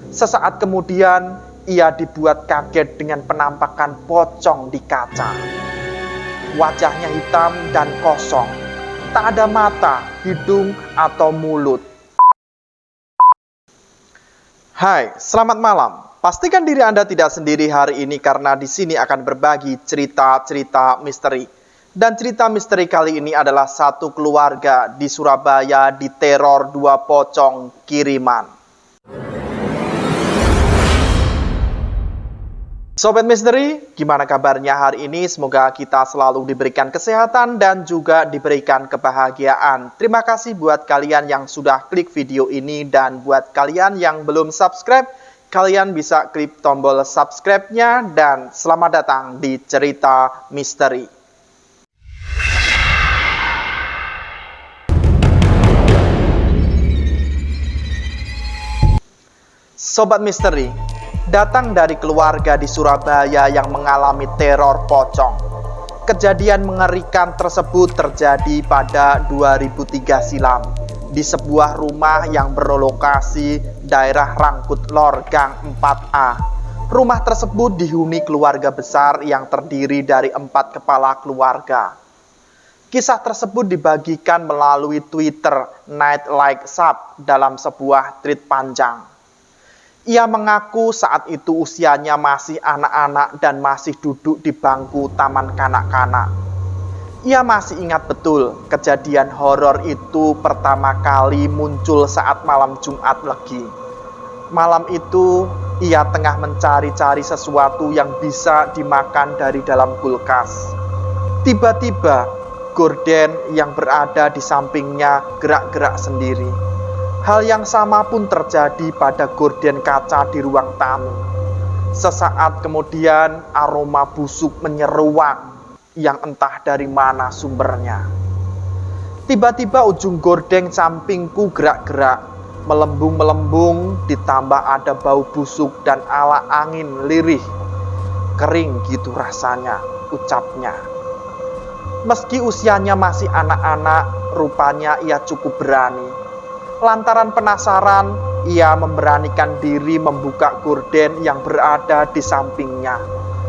Sesaat kemudian, ia dibuat kaget dengan penampakan pocong di kaca. Wajahnya hitam dan kosong, tak ada mata, hidung, atau mulut. Hai, selamat malam. Pastikan diri Anda tidak sendiri hari ini karena di sini akan berbagi cerita-cerita misteri. Dan cerita misteri kali ini adalah satu keluarga di Surabaya diteror dua pocong kiriman. Sobat Misteri, gimana kabarnya hari ini? Semoga kita selalu diberikan kesehatan dan juga diberikan kebahagiaan. Terima kasih buat kalian yang sudah klik video ini, dan buat kalian yang belum subscribe, kalian bisa klik tombol subscribe-nya, dan selamat datang di Cerita Misteri. Sobat Misteri, datang dari keluarga di Surabaya yang mengalami teror pocong. Kejadian mengerikan tersebut terjadi pada 2003 silam di sebuah rumah yang berlokasi daerah Rangkut Lor Gang 4A. Rumah tersebut dihuni keluarga besar yang terdiri dari 4 kepala keluarga. Kisah tersebut dibagikan melalui Twitter Night Like Sub dalam sebuah tweet panjang. Ia mengaku saat itu usianya masih anak-anak dan masih duduk di bangku taman kanak-kanak. Ia masih ingat betul kejadian horor itu pertama kali muncul saat malam Jumat Legi. Malam itu ia tengah mencari-cari sesuatu yang bisa dimakan dari dalam kulkas. Tiba-tiba gorden yang berada di sampingnya gerak-gerak sendiri. Hal yang sama pun terjadi pada gorden kaca di ruang tamu. Sesaat kemudian aroma busuk menyeruak yang entah dari mana sumbernya. Tiba-tiba ujung gorden sampingku gerak-gerak, melembung-melembung, ditambah ada bau busuk dan ala angin lirih. Kering gitu rasanya, ucapnya. Meski usianya masih anak-anak, rupanya ia cukup berani. Lantaran penasaran, ia memberanikan diri membuka gorden yang berada di sampingnya.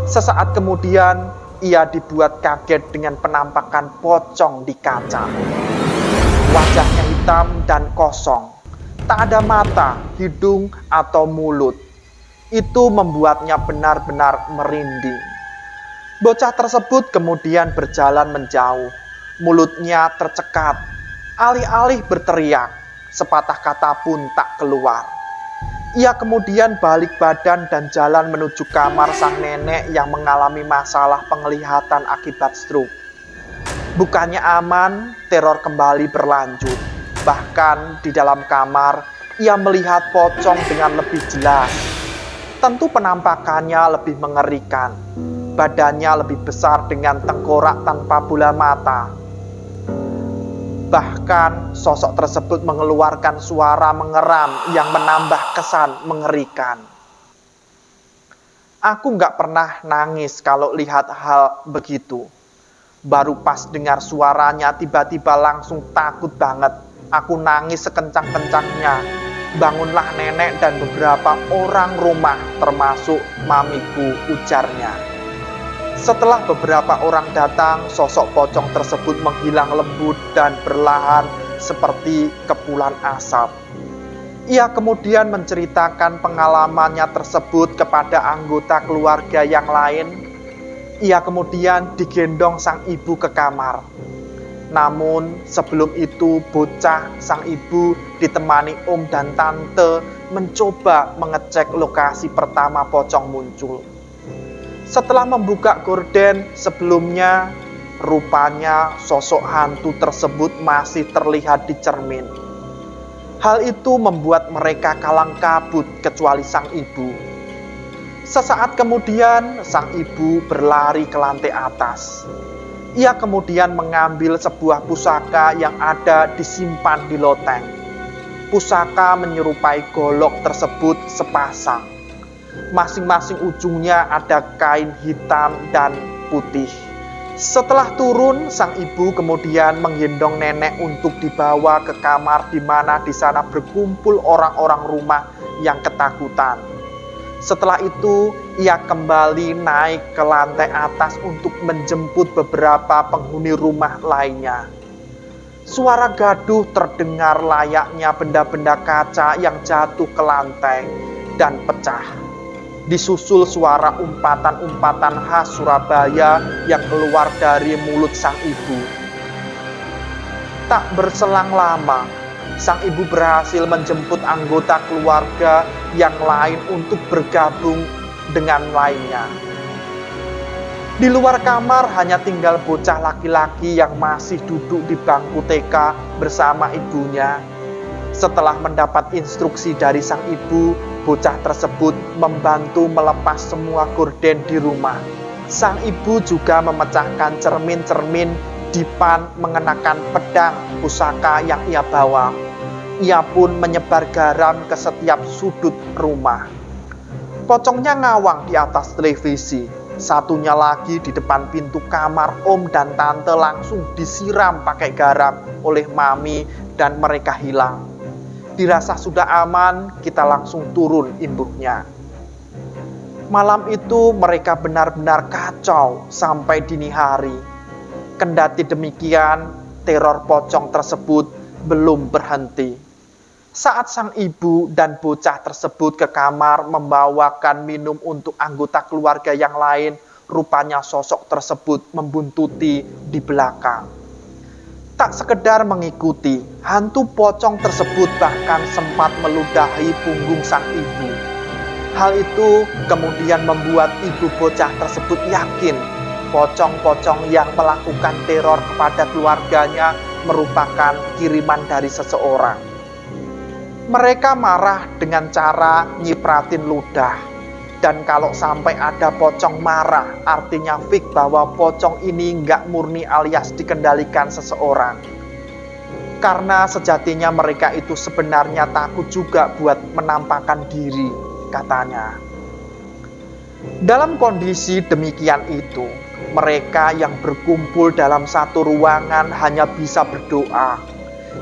Sesaat kemudian, ia dibuat kaget dengan penampakan pocong di kaca. Wajahnya hitam dan kosong, tak ada mata, hidung, atau mulut. Itu membuatnya benar-benar merinding. Bocah tersebut kemudian berjalan menjauh. Mulutnya tercekat, alih-alih berteriak. Sepatah kata pun tak keluar. Ia kemudian balik badan dan jalan menuju kamar sang nenek yang mengalami masalah penglihatan akibat stroke. Bukannya aman, teror kembali berlanjut. Bahkan di dalam kamar, ia melihat pocong dengan lebih jelas. Tentu penampakannya lebih mengerikan. Badannya lebih besar dengan tengkorak tanpa bola mata. Bahkan sosok tersebut mengeluarkan suara mengeram yang menambah kesan mengerikan. Aku nggak pernah nangis kalau lihat hal begitu. Baru pas dengar suaranya tiba-tiba langsung takut banget. Aku nangis sekencang-kencangnya. Bangunlah nenek dan beberapa orang rumah termasuk mamiku, ujarnya. Setelah beberapa orang datang, sosok pocong tersebut menghilang lembut dan perlahan seperti kepulan asap. Ia kemudian menceritakan pengalamannya tersebut kepada anggota keluarga yang lain. Ia kemudian digendong sang ibu ke kamar. Namun sebelum itu bocah sang ibu ditemani om dan tante mencoba mengecek lokasi pertama pocong muncul. Setelah membuka gorden sebelumnya, rupanya sosok hantu tersebut masih terlihat di cermin. Hal itu membuat mereka kalang kabut kecuali sang ibu. Sesaat kemudian, sang ibu berlari ke lantai atas. Ia kemudian mengambil sebuah pusaka yang ada disimpan di loteng. Pusaka menyerupai golok tersebut sepasang. Masing-masing ujungnya ada kain hitam dan putih. Setelah turun, sang ibu kemudian menggendong nenek untuk dibawa ke kamar di mana di sana berkumpul orang-orang rumah yang ketakutan. Setelah itu, ia kembali naik ke lantai atas untuk menjemput beberapa penghuni rumah lainnya. Suara gaduh terdengar layaknya benda-benda kaca yang jatuh ke lantai dan pecah. Disusul suara umpatan-umpatan khas Surabaya yang keluar dari mulut sang ibu. Tak berselang lama, sang ibu berhasil menjemput anggota keluarga yang lain untuk bergabung dengan lainnya. Di luar kamar hanya tinggal bocah laki-laki yang masih duduk di bangku TK bersama ibunya. Setelah mendapat instruksi dari sang ibu, bocah tersebut membantu melepas semua gorden di rumah. Sang ibu juga memecahkan cermin-cermin dipan mengenakan pedang pusaka yang ia bawa. Ia pun menyebar garam ke setiap sudut rumah. Pocongnya ngawang di atas televisi. Satunya lagi di depan pintu kamar om dan tante langsung disiram pakai garam oleh mami dan mereka hilang. Dirasa sudah aman, kita langsung turun imbuhnya. Malam itu mereka benar-benar kacau sampai dini hari. Kendati demikian, teror pocong tersebut belum berhenti. Saat sang ibu dan bocah tersebut ke kamar membawakan minum untuk anggota keluarga yang lain, rupanya sosok tersebut membuntuti di belakang. Tak sekedar mengikuti, hantu pocong tersebut bahkan sempat meludahi punggung sang ibu. Hal itu kemudian membuat ibu bocah tersebut yakin pocong-pocong yang melakukan teror kepada keluarganya merupakan kiriman dari seseorang. Mereka marah dengan cara nyipratin ludah. Dan kalau sampai ada pocong marah, artinya fix bahwa pocong ini nggak murni alias dikendalikan seseorang. Karena sejatinya mereka itu sebenarnya takut juga buat menampakkan diri, katanya. Dalam kondisi demikian itu, mereka yang berkumpul dalam satu ruangan hanya bisa berdoa.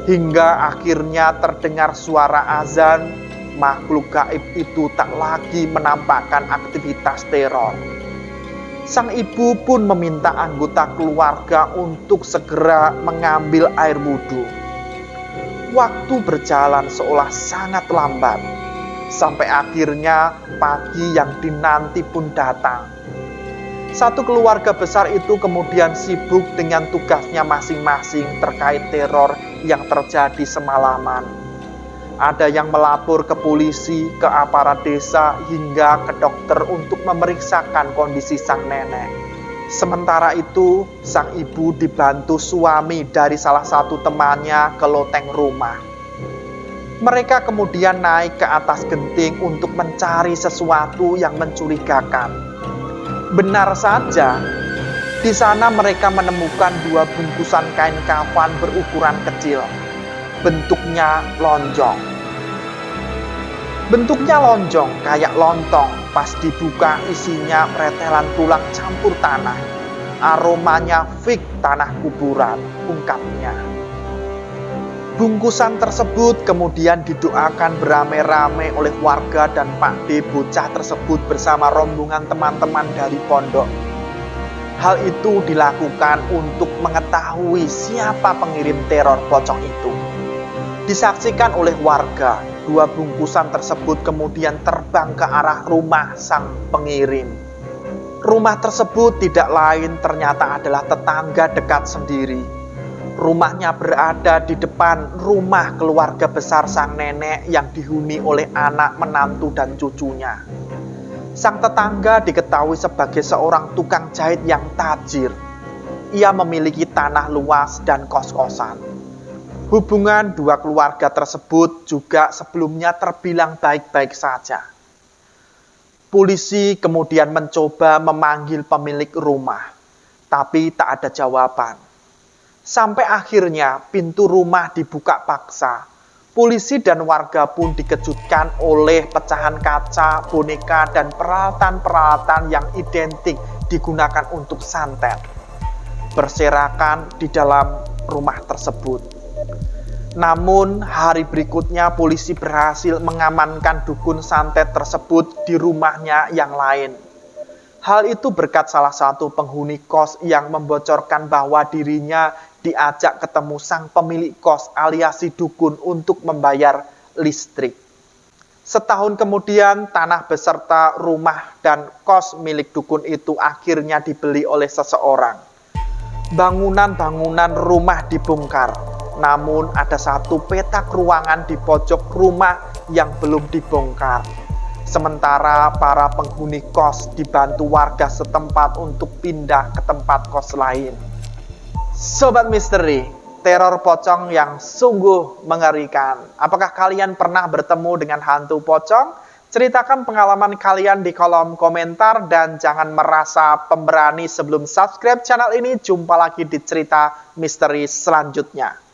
Hingga akhirnya terdengar suara azan, makhluk gaib itu tak lagi menampakkan aktivitas teror. Sang ibu pun meminta anggota keluarga untuk segera mengambil air wudhu. Waktu berjalan seolah sangat lambat, sampai akhirnya pagi yang dinanti pun datang. Satu keluarga besar itu kemudian sibuk dengan tugasnya masing-masing terkait teror yang terjadi semalaman. Ada yang melapor ke polisi, ke aparat desa, hingga ke dokter untuk memeriksakan kondisi sang nenek. Sementara itu, sang ibu dibantu suami dari salah satu temannya ke loteng rumah. Mereka kemudian naik ke atas genting untuk mencari sesuatu yang mencurigakan. Benar saja, di sana mereka menemukan 2 bungkusan kain kafan berukuran kecil. Bentuknya lonjong. Bentuknya lonjong kayak lontong. Pas dibuka isinya pretelan tulang campur tanah. Aromanya fix tanah kuburan, ungkapnya. Bungkusan tersebut kemudian didoakan beramai-ramai oleh warga dan Pak D bocah tersebut bersama rombongan teman-teman dari pondok. Hal itu dilakukan untuk mengetahui siapa pengirim teror pocong itu. Disaksikan oleh warga, 2 bungkusan tersebut kemudian terbang ke arah rumah sang pengirim. Rumah tersebut tidak lain ternyata adalah tetangga dekat sendiri. Rumahnya berada di depan rumah keluarga besar sang nenek yang dihuni oleh anak, menantu, dan cucunya. Sang tetangga diketahui sebagai seorang tukang jahit yang tajir. Ia memiliki tanah luas dan kos-kosan. Hubungan 2 keluarga tersebut juga sebelumnya terbilang baik-baik saja. Polisi kemudian mencoba memanggil pemilik rumah, tapi tak ada jawaban. Sampai akhirnya pintu rumah dibuka paksa. Polisi dan warga pun dikejutkan oleh pecahan kaca, boneka, dan peralatan-peralatan yang identik digunakan untuk santet. berserakan di dalam rumah tersebut. Namun hari berikutnya polisi berhasil mengamankan dukun santet tersebut di rumahnya yang lain. Hal itu berkat salah satu penghuni kos yang membocorkan bahwa dirinya diajak ketemu sang pemilik kos alias si dukun untuk membayar listrik. Setahun kemudian tanah beserta rumah dan kos milik dukun itu akhirnya dibeli oleh seseorang. Bangunan-bangunan rumah dibongkar, namun ada satu petak ruangan di pojok rumah yang belum dibongkar. Sementara para penghuni kos dibantu warga setempat untuk pindah ke tempat kos lain. Sobat Misteri, teror pocong yang sungguh mengerikan. Apakah kalian pernah bertemu dengan hantu pocong? Ceritakan pengalaman kalian di kolom komentar dan jangan merasa pemberani sebelum subscribe channel ini. Jumpa lagi di cerita misteri selanjutnya.